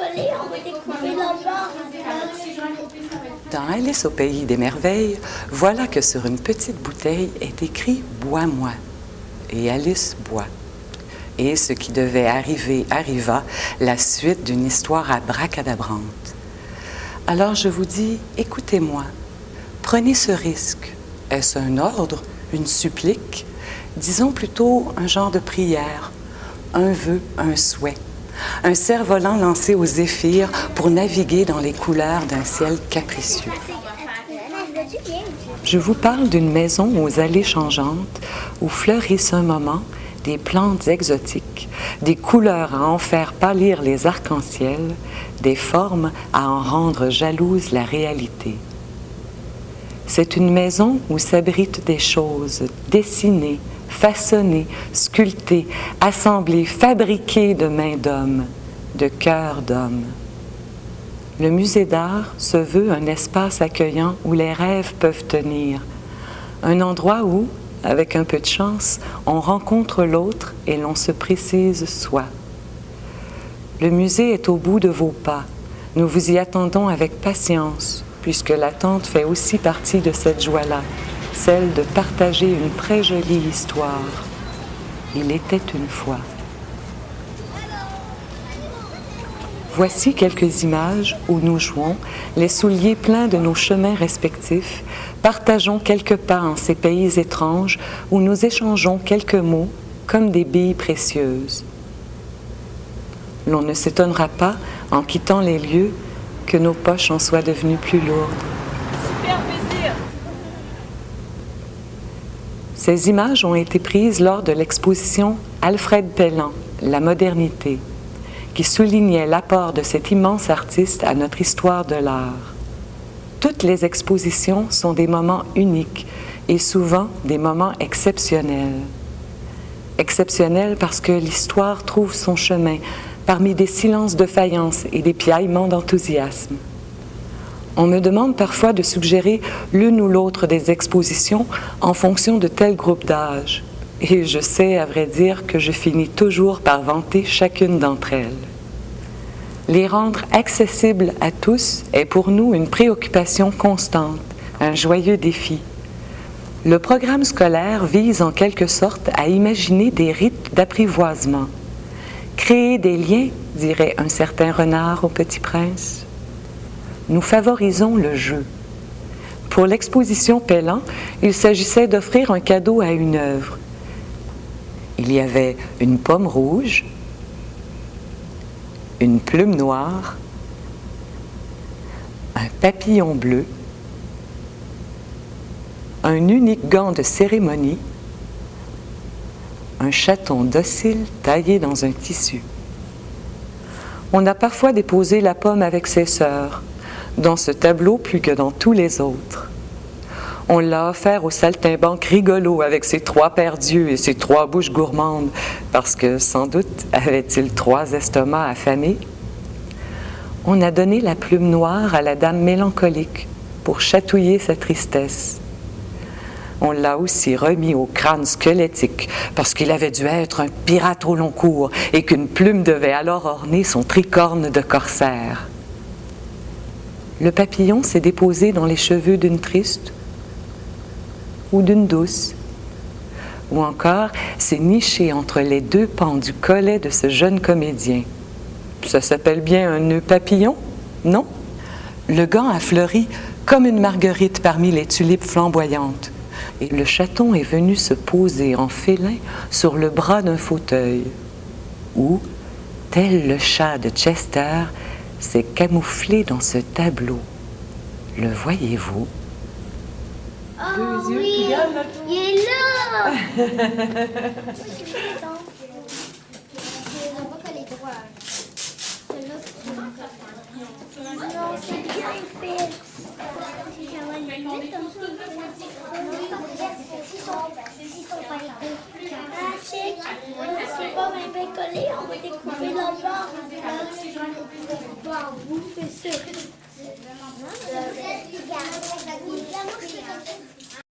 collé, on va découper l'envers. Dans Alice au pays des merveilles, voilà que sur une petite bouteille est écrit « Bois-moi ». Et Alice boit. Et ce qui devait arriver arriva, la suite d'une histoire abracadabrante. Alors je vous dis, écoutez-moi, prenez ce risque. Est-ce un ordre, une supplique? Disons plutôt un genre de prière, un vœu, un souhait. Un cerf-volant lancé aux zéphyrs pour naviguer dans les couleurs d'un ciel capricieux. Je vous parle d'une maison aux allées changeantes où fleurissent un moment des plantes exotiques, des couleurs à en faire pâlir les arcs-en-ciel, des formes à en rendre jalouse la réalité. C'est une maison où s'abritent des choses dessinées, façonnées, sculptées, assemblées, fabriquées de mains d'hommes, de cœurs d'hommes. Le musée d'art se veut un espace accueillant où les rêves peuvent tenir, un endroit où, avec un peu de chance, on rencontre l'autre et l'on se précise soi. Le musée est au bout de vos pas. Nous vous y attendons avec patience, puisque l'attente fait aussi partie de cette joie-là, celle de partager une très jolie histoire. Il était une fois. Voici quelques images où nous jouons, les souliers pleins de nos chemins respectifs, partageons quelques pas en ces pays étranges où nous échangeons quelques mots comme des billes précieuses. L'on ne s'étonnera pas, en quittant les lieux, que nos poches en soient devenues plus lourdes. Super plaisir! Ces images ont été prises lors de l'exposition Alfred Pellan, La modernité, qui soulignait l'apport de cet immense artiste à notre histoire de l'art. Toutes les expositions sont des moments uniques et souvent des moments exceptionnels. Exceptionnels parce que l'histoire trouve son chemin parmi des silences de faïence et des piaillements d'enthousiasme. On me demande parfois de suggérer l'une ou l'autre des expositions en fonction de tel groupe d'âge. Et je sais, à vrai dire, que je finis toujours par vanter chacune d'entre elles. Les rendre accessibles à tous est pour nous une préoccupation constante, un joyeux défi. Le programme scolaire vise en quelque sorte à imaginer des rites d'apprivoisement. Créer des liens, dirait un certain renard au Petit Prince. Nous favorisons le jeu. Pour l'exposition Pellan, il s'agissait d'offrir un cadeau à une œuvre. Il y avait une pomme rouge, une plume noire, un papillon bleu, un unique gant de cérémonie, un chaton docile taillé dans un tissu. On a parfois déposé la pomme avec ses sœurs, dans ce tableau plus que dans tous les autres. On l'a offert au saltimbanque rigolo avec ses 3 paires d'yeux et ses 3 bouches gourmandes, parce que, sans doute, avait-il 3 estomacs affamés. On a donné la plume noire à la dame mélancolique pour chatouiller sa tristesse. On l'a aussi remis au crâne squelettique, parce qu'il avait dû être un pirate au long cours et qu'une plume devait alors orner son tricorne de corsaire. Le papillon s'est déposé dans les cheveux d'une triste ou d'une douce, ou encore s'est niché entre les 2 pans du collet de ce jeune comédien. Ça s'appelle bien un nœud papillon, non? Le gant a fleuri comme une marguerite parmi les tulipes flamboyantes, et le chaton est venu se poser en félin sur le bras d'un fauteuil, où, tel le chat de Chester, s'est camouflé dans ce tableau. Le voyez-vous? Oh oui, il est là! Non, c'est bien fait. C'est pas bien collé, on va découper l'envers. C'est ça.